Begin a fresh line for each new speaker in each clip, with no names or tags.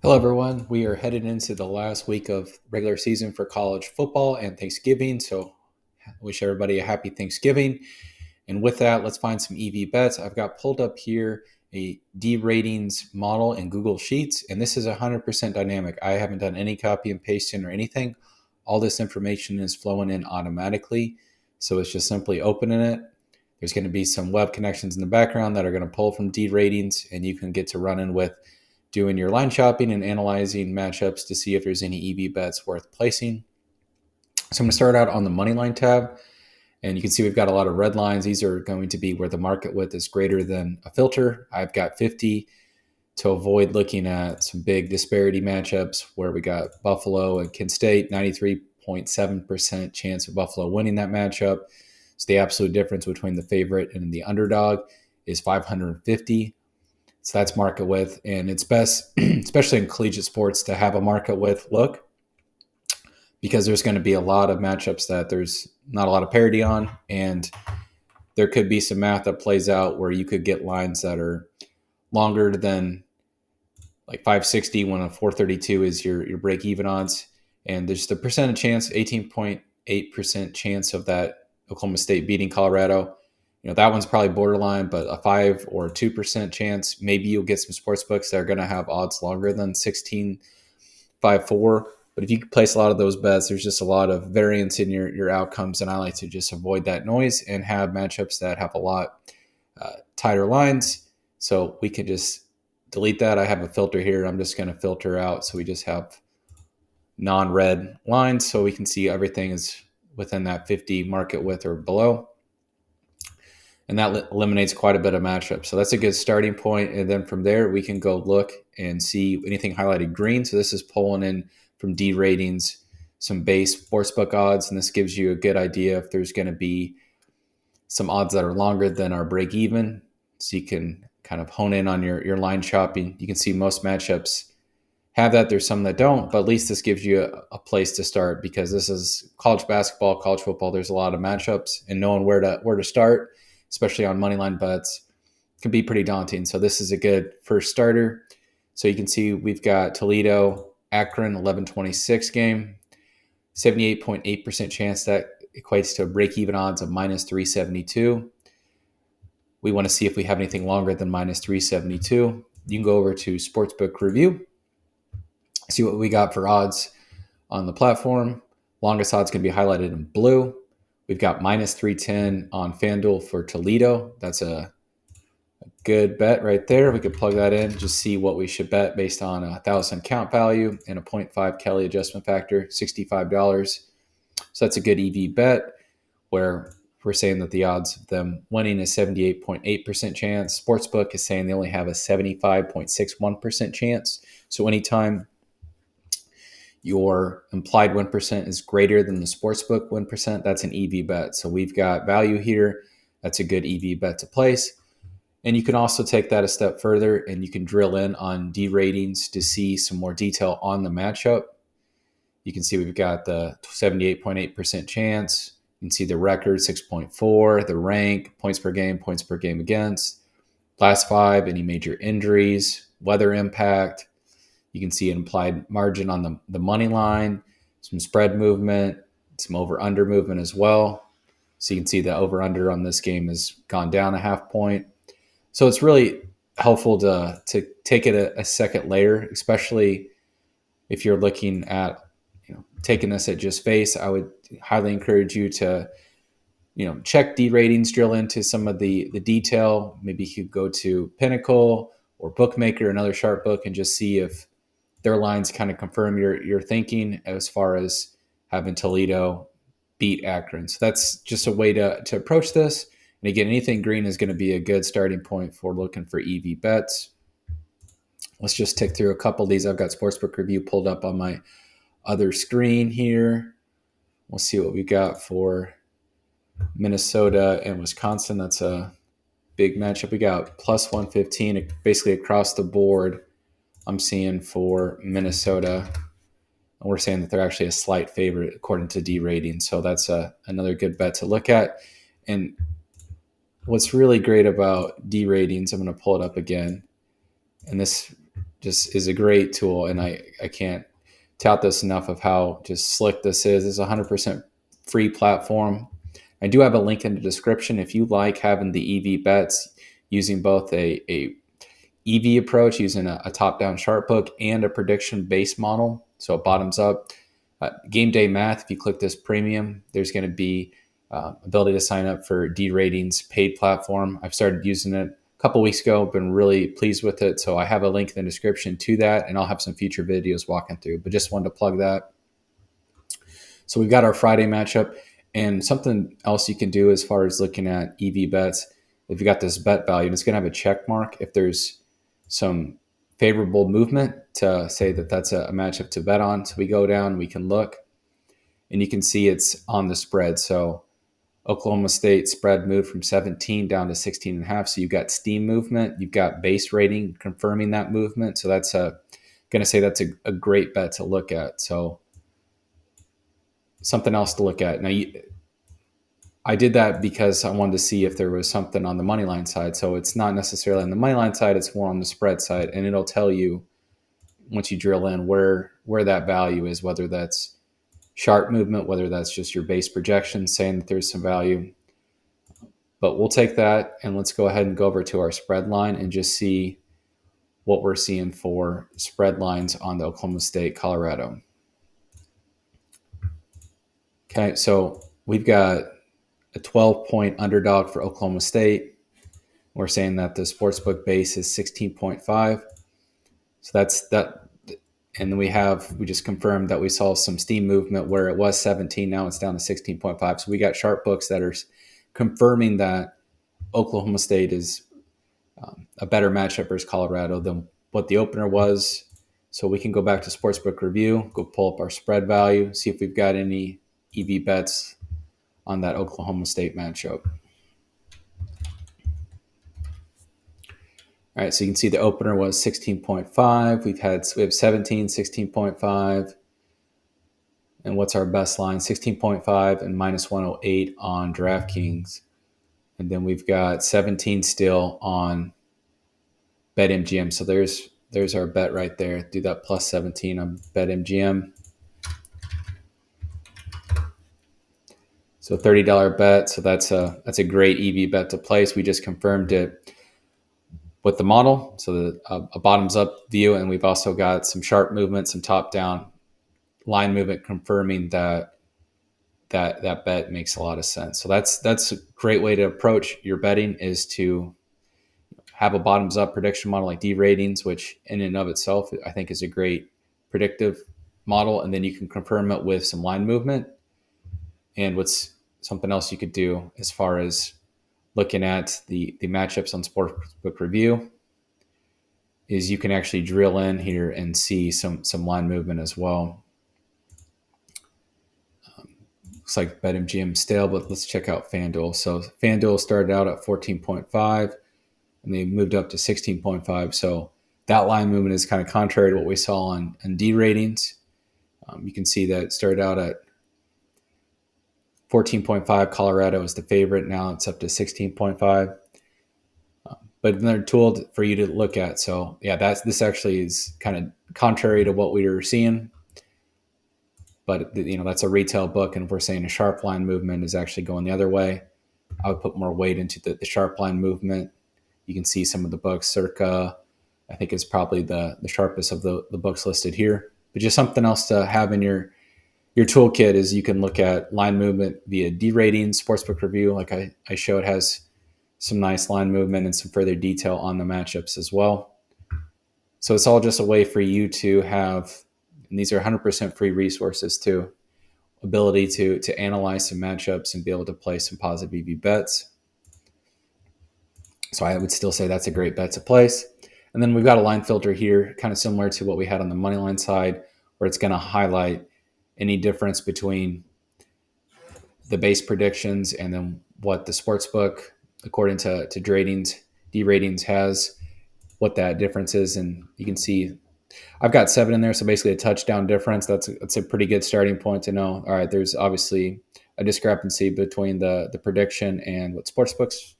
Hello, everyone. We are headed into the last week of regular season for college football and Thanksgiving. So, I wish everybody a happy Thanksgiving. And with that, let's find some EV bets. I've got pulled up here a DRatings model in Google Sheets, and this is 100% dynamic. I haven't done any copy and pasting or anything. All this information is flowing in automatically. So, it's just simply opening it. There's going to be some web connections in the background that are going to pull from DRatings, and you can get to running with doing your line shopping and analyzing matchups to see if there's any EV bets worth placing. So I'm going to start out on the money line tab, and you can see we've got a lot of red lines. These are going to be where the market width is greater than a filter. I've got 50 to avoid looking at some big disparity matchups where we got Buffalo and Kent State, 93.7% chance of Buffalo winning that matchup. So the absolute difference between the favorite and the underdog is 550. So that's market width, and it's best, especially in collegiate sports, to have a market width look because there's going to be a lot of matchups that there's not a lot of parity on, and there could be some math that plays out where you could get lines that are longer than like 560 when a 432 is your break even odds, and there's the percentage chance, 18.8% chance of that Oklahoma State beating Colorado. That one's probably borderline, but a 5 or 2% chance. Maybe you'll get some sports books that are going to have odds longer than 16.54. But if you place a lot of those bets, there's just a lot of variance in your outcomes, and I like to just avoid that noise and have matchups that have a lot tighter lines. So we can just delete that. I have a filter here. I'm just going to filter out so we just have non-red lines so we can see everything is within that 50 market width or below. And that eliminates quite a bit of matchups. So that's a good starting point. And then from there, we can go look and see anything highlighted green. So this is pulling in from DRatings some base sportsbook odds. And this gives you a good idea if there's going to be some odds that are longer than our break even. So you can kind of hone in on your line shopping. You can see most matchups have that. There's some that don't, but at least this gives you a place to start because this is college basketball, college football. There's a lot of matchups, and knowing where to start, especially on moneyline bets, can be pretty daunting. So this is a good first starter. So you can see we've got Toledo, Akron, 11:26 game, 78.8% chance that equates to break-even odds of minus 372. We want to see if we have anything longer than minus 372. You can go over to Sportsbook Review, see what we got for odds on the platform. Longest odds can be highlighted in blue. We've got minus 310 on FanDuel for Toledo. That's a good bet right there. We could plug that in, just see what we should bet based on a 1,000 count value and a 0.5 Kelly adjustment factor, $65. So that's a good EV bet where we're saying that the odds of them winning is 78.8% chance. Sportsbook is saying they only have a 75.61% chance. So anytime your implied win percent is greater than the sportsbook win percent, that's an EV bet. So we've got value here. That's a good EV bet to place. And you can also take that a step further and you can drill in on DRatings to see some more detail on the matchup. You can see we've got the 78.8% chance. You can see the record, 6.4, the rank, points per game against, last 5, any major injuries, weather impact. You can see an implied margin on the money line, some spread movement, some over-under movement as well. So you can see the over-under on this game has gone down a half point. So it's really helpful to take it a second layer, especially if you're looking at taking this at just face. I would highly encourage you to check DRatings, drill into some of the detail. Maybe you could go to Pinnacle or Bookmaker, another sharp book, and just see if their lines kind of confirm your thinking as far as having Toledo beat Akron. So that's just a way to approach this. And again, anything green is going to be a good starting point for looking for EV bets. Let's just tick through a couple of these. I've got Sportsbook Review pulled up on my other screen here. We'll see what we got for Minnesota and Wisconsin. That's a big matchup. We got plus 115 basically across the board. I'm seeing for Minnesota. And we're saying that they're actually a slight favorite according to DRatings. So that's another good bet to look at. And what's really great about DRatings, I'm going to pull it up again. And this just is a great tool, and I can't tout this enough of how just slick this is. It's a 100% free platform. I do have a link in the description if you like having the EV bets using both a EV approach, using a top-down chart book and a prediction-based model. So it bottoms up. Game day math, if you click this premium, there's going to be ability to sign up for DRatings paid platform. I've started using it a couple weeks ago, been really pleased with it. So I have a link in the description to that, and I'll have some future videos walking through, but just wanted to plug that. So we've got our Friday matchup, and something else you can do as far as looking at EV bets. If you got this bet value, it's going to have a check mark. If there's some favorable movement to say that that's a matchup to bet on. So we go down, we can look, and you can see it's on the spread. So Oklahoma State spread moved from 17 down to 16.5. So you've got steam movement. You've got base rating confirming that movement. So that's going to say that's a great bet to look at. So something else to look at. Now, I did that because I wanted to see if there was something on the money line side. So it's not necessarily on the money line side, it's more on the spread side. And it'll tell you once you drill in where that value is, whether that's sharp movement, whether that's just your base projection saying that there's some value. But we'll take that and let's go ahead and go over to our spread line and just see what we're seeing for spread lines on the Oklahoma State, Colorado. Okay, so we've got a 12-point underdog for Oklahoma State. We're saying that the sportsbook base is 16.5. So that's that. And then we just confirmed that we saw some steam movement where it was 17. Now it's down to 16.5. So we got sharp books that are confirming that Oklahoma State is a better matchup versus Colorado than what the opener was. So we can go back to Sportsbook Review, go pull up our spread value, see if we've got any EV bets on that Oklahoma State matchup. All right, so you can see the opener was 16.5. We have 17, 16.5. And what's our best line? 16.5 and minus 108 on DraftKings. And then we've got 17 still on BetMGM. So there's our bet right there. Do that plus 17 on BetMGM. So $30 bet. So that's a great EV bet to place. We just confirmed it with the model. So a bottoms up view, and we've also got some sharp movement, some top down line movement confirming that bet makes a lot of sense. So that's a great way to approach your betting, is to have a bottoms up prediction model like DRatings, which in and of itself I think is a great predictive model, and then you can confirm it with some line movement. And what's something else you could do as far as looking at the matchups on Sportsbook Review is you can actually drill in here and see some line movement as well. Looks like BetMGM stale, but let's check out FanDuel. So FanDuel started out at 14.5 and they moved up to 16.5. So that line movement is kind of contrary to what we saw on DRatings. You can see that it started out at 14.5. Colorado is the favorite. Now it's up to 16.5. But another tool for you to look at. So yeah, this actually is kind of contrary to what we were seeing. But that's a retail book, and if we're saying a sharp line movement is actually going the other way, I would put more weight into the sharp line movement. You can see some of the books. Circa, I think, is probably the sharpest of the books listed here. But just something else to have in your toolkit is you can look at line movement via DRatings, Sportsbook Review. Like I showed, has some nice line movement and some further detail on the matchups as well. So it's all just a way for you to have, and these are 100% free resources too, ability to analyze some matchups and be able to play some positive EV bets. So I would still say that's a great bet to place. And then we've got a line filter here, kind of similar to what we had on the money line side, where it's going to highlight any difference between the base predictions and then what the sportsbook, according to DRatings has, what that difference is. And you can see I've got 7 in there, so basically a touchdown difference. That's a pretty good starting point to know. All right, there's obviously a discrepancy between the prediction and what sportsbooks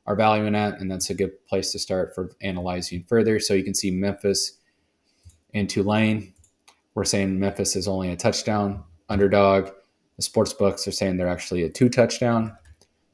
are valuing at, and that's a good place to start for analyzing further. So you can see Memphis in Tulane. We're saying Memphis is only a touchdown underdog. The sports books are saying they're actually a 2-touchdown.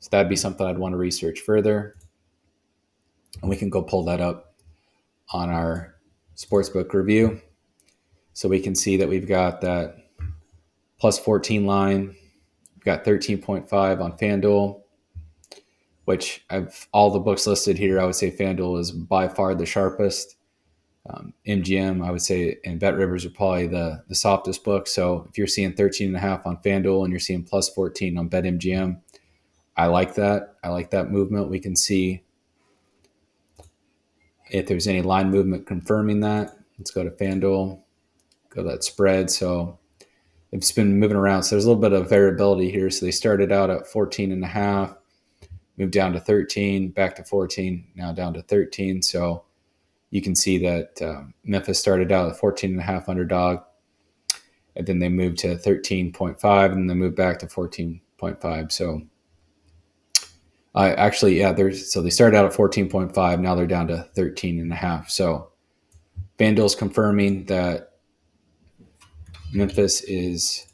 So that'd be something I'd want to research further. And we can go pull that up on our sportsbook review. So we can see that we've got that plus 14 line. We've got 13.5 on FanDuel, which all the books listed here, I would say FanDuel is by far the sharpest. MGM, I would say, and BetRivers are probably the softest book. So if you're seeing 13.5 on FanDuel and you're seeing plus 14 on BetMGM, I like that. I like that movement. We can see if there's any line movement confirming that. Let's go to FanDuel, go to that spread. So it's been moving around. So there's a little bit of variability here. So they started out at 14.5, moved down to 13, back to 14, now down to 13. So you can see that Memphis started out at 14.5 underdog, and then they moved to 13.5, and then they moved back to 14.5. So so they started out at 14.5. Now they're down to 13.5. So FanDuel's confirming that Memphis is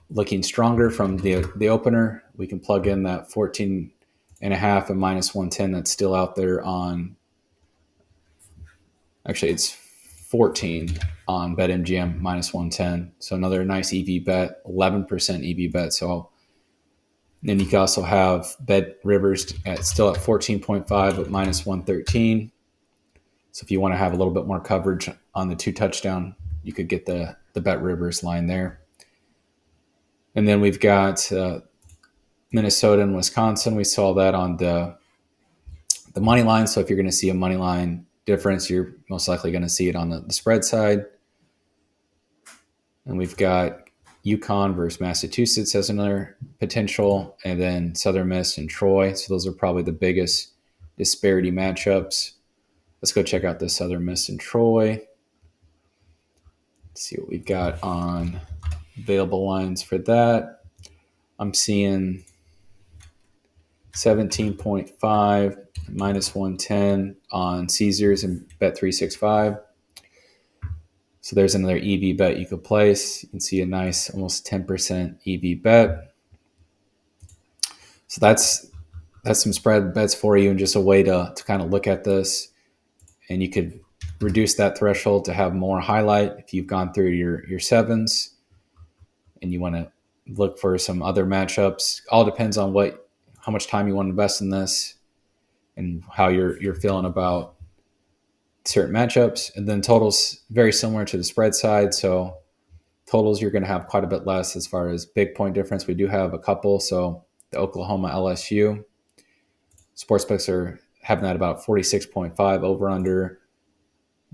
looking stronger from the opener. We can plug in that 14.5 and minus 110 that's still out there on. Actually, it's 14 on BetMGM minus 110. So another nice EV bet, 11% EV bet. So then you can also have BetRivers still at 14.5 but minus 113. So if you want to have a little bit more coverage on the 2-touchdown, you could get the BetRivers line there. And then we've got Minnesota and Wisconsin. We saw that on the money line. So if you're going to see a money line difference, you're most likely going to see it on the spread side. And we've got UConn versus Massachusetts as another potential, and then Southern Miss and Troy. So those are probably the biggest disparity matchups. Let's go check out the Southern Miss and Troy. Let's see what we've got on available lines for that. I'm seeing 17.5 minus 110 on Caesars and Bet365. So there's another EV bet you could place. You can see a nice almost 10% EV bet. So that's some spread bets for you, and just a way to kind of look at this. And you could reduce that threshold to have more highlight if you've gone through your sevens and you want to look for some other matchups. All depends on how much time you want to invest in this and how you're feeling about certain matchups. And then totals, very similar to the spread side. So totals, you're going to have quite a bit less as far as big point difference. We do have a couple. So the Oklahoma LSU sportsbooks are having that about 46.5 over under.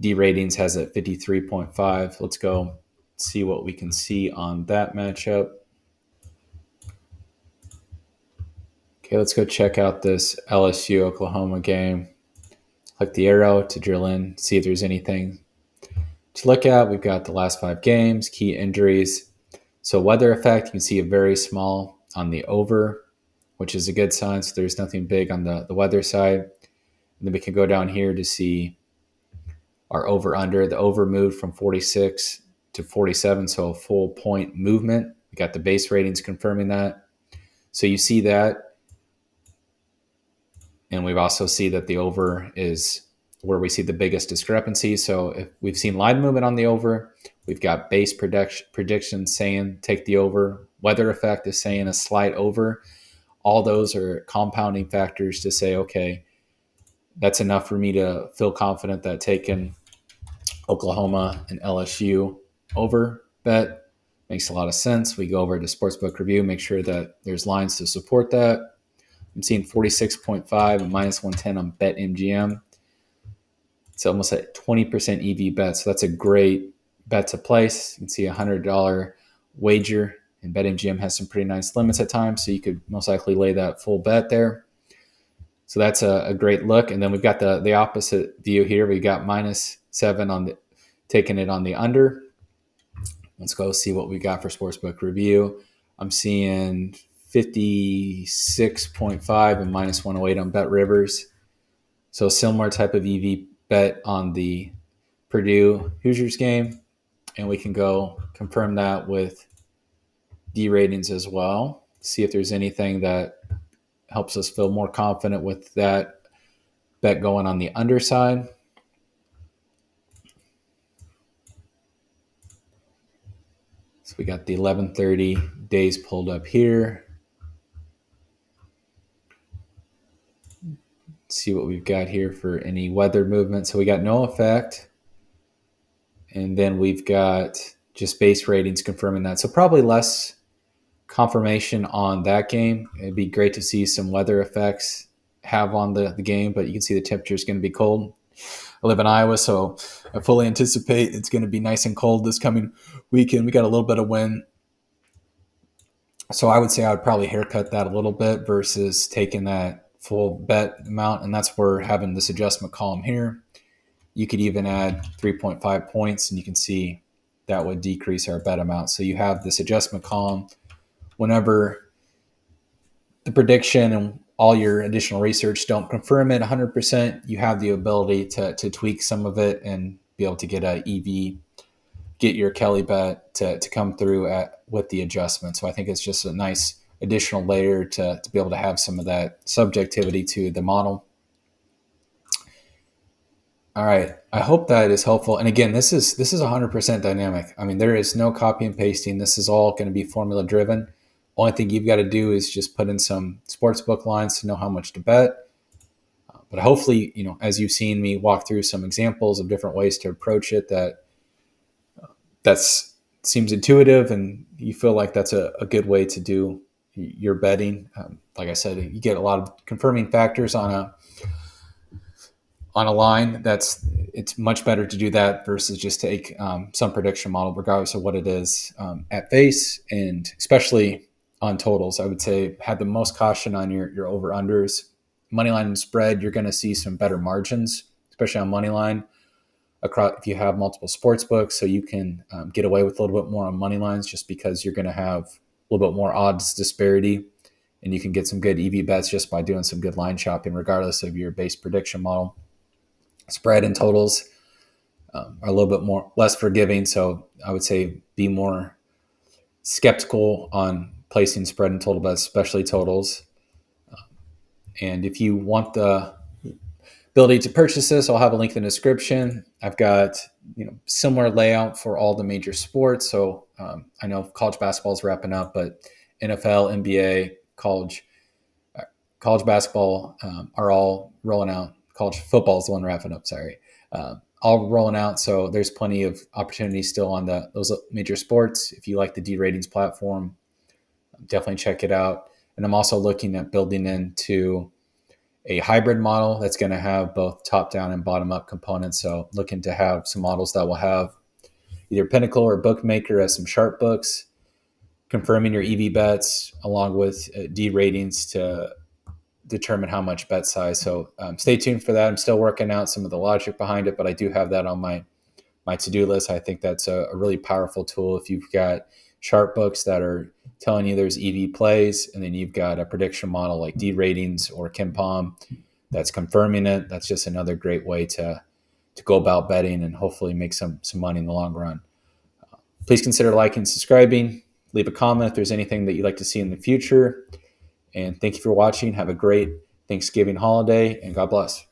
DRatings has it 53.5. Let's go see what we can see on that matchup. Okay, let's go check out this LSU Oklahoma game. Click the arrow to drill in, see if there's anything to look at. We've got the last 5 games, key injuries. So weather effect, you can see a very small on the over, which is a good sign. So there's nothing big on the weather side. And then we can go down here to see our over under. The over moved from 46 to 47, so a full point movement. We got the base ratings confirming that. So you see that. And we've also see that the over is where we see the biggest discrepancy. So if we've seen line movement on the over, we've got base predictions saying take the over. Weather effect is saying a slight over. All those are compounding factors to say, okay, that's enough for me to feel confident that taking Oklahoma and LSU over bet makes a lot of sense. We go over to Sportsbook Review, make sure that there's lines to support that. I'm seeing 46.5 and minus 110 on BetMGM. It's almost at 20% EV bet. So that's a great bet to place. You can see a $100 wager, and BetMGM has some pretty nice limits at times. So you could most likely lay that full bet there. So that's a great look. And then we've got the opposite view here. We got minus 7 taking it on the under. Let's go see what we got for Sportsbook Review. I'm seeing 56.5 and minus 108 on BetRivers. So similar type of EV bet on the Purdue Hoosiers game, and we can go confirm that with DRatings as well. See if there's anything that helps us feel more confident with that bet going on the underside. So we got the 11:30 days pulled up here. See what we've got here for any weather movement. So we got no effect. And then we've got just base ratings confirming that. So probably less confirmation on that game. It'd be great to see some weather effects have on the game, but you can see the temperature is going to be cold. I live in Iowa, so I fully anticipate it's going to be nice and cold this coming weekend. We got a little bit of wind. So I would say I would probably haircut that a little bit versus taking that full bet amount. And that's where having this adjustment column here, you could even add 3.5 points and you can see that would decrease our bet amount. So you have this adjustment column. Whenever the prediction and all your additional research don't confirm it 100%, you have the ability to tweak some of it and be able to get a EV, get your Kelly bet to come through with the adjustment. So I think it's just a nice additional layer to be able to have some of that subjectivity to the model. All right. I hope that is helpful. And again, this is 100% dynamic. I mean, there is no copy and pasting. This is all going to be formula driven. Only thing you've got to do is just put in some sportsbook lines to know how much to bet. But hopefully, as you've seen me walk through some examples of different ways to approach it, that seems intuitive and you feel like that's a good way to do your betting. Like I said, you get a lot of confirming factors on a line. It's much better to do that versus just take some prediction model, regardless of what it is at face, and especially on totals. I would say have the most caution on your over unders. Moneyline and spread, you're going to see some better margins, especially on moneyline. Across, if you have multiple sports books, so you can get away with a little bit more on money lines, just because you're going to have a little bit more odds disparity, and you can get some good EV bets just by doing some good line shopping, regardless of your base prediction model. Spread and totals are a little bit less forgiving, so I would say be more skeptical on placing spread and total bets, especially totals. And if you want the ability to purchase this, I'll have a link in the description. I've got similar layout for all the major sports. So I know college basketball is wrapping up, but NFL, NBA, college basketball are all rolling out. College football is the one wrapping up. Sorry, all rolling out. So there's plenty of opportunities still on those major sports. If you like the DRatings platform, definitely check it out. And I'm also looking at building into a hybrid model that's going to have both top-down and bottom-up components. So looking to have some models that will have either Pinnacle or Bookmaker as some sharp books, confirming your EV bets, along with DRatings to determine how much bet size. So stay tuned for that. I'm still working out some of the logic behind it, but I do have that on my to-do list. I think that's a really powerful tool if you've got sharp books that are telling you there's EV plays, and then you've got a prediction model like DRatings or KenPom that's confirming it. That's just another great way to go about betting and hopefully make some money in the long run. Please consider liking and subscribing. Leave a comment if there's anything that you'd like to see in the future. And thank you for watching. Have a great Thanksgiving holiday, and God bless.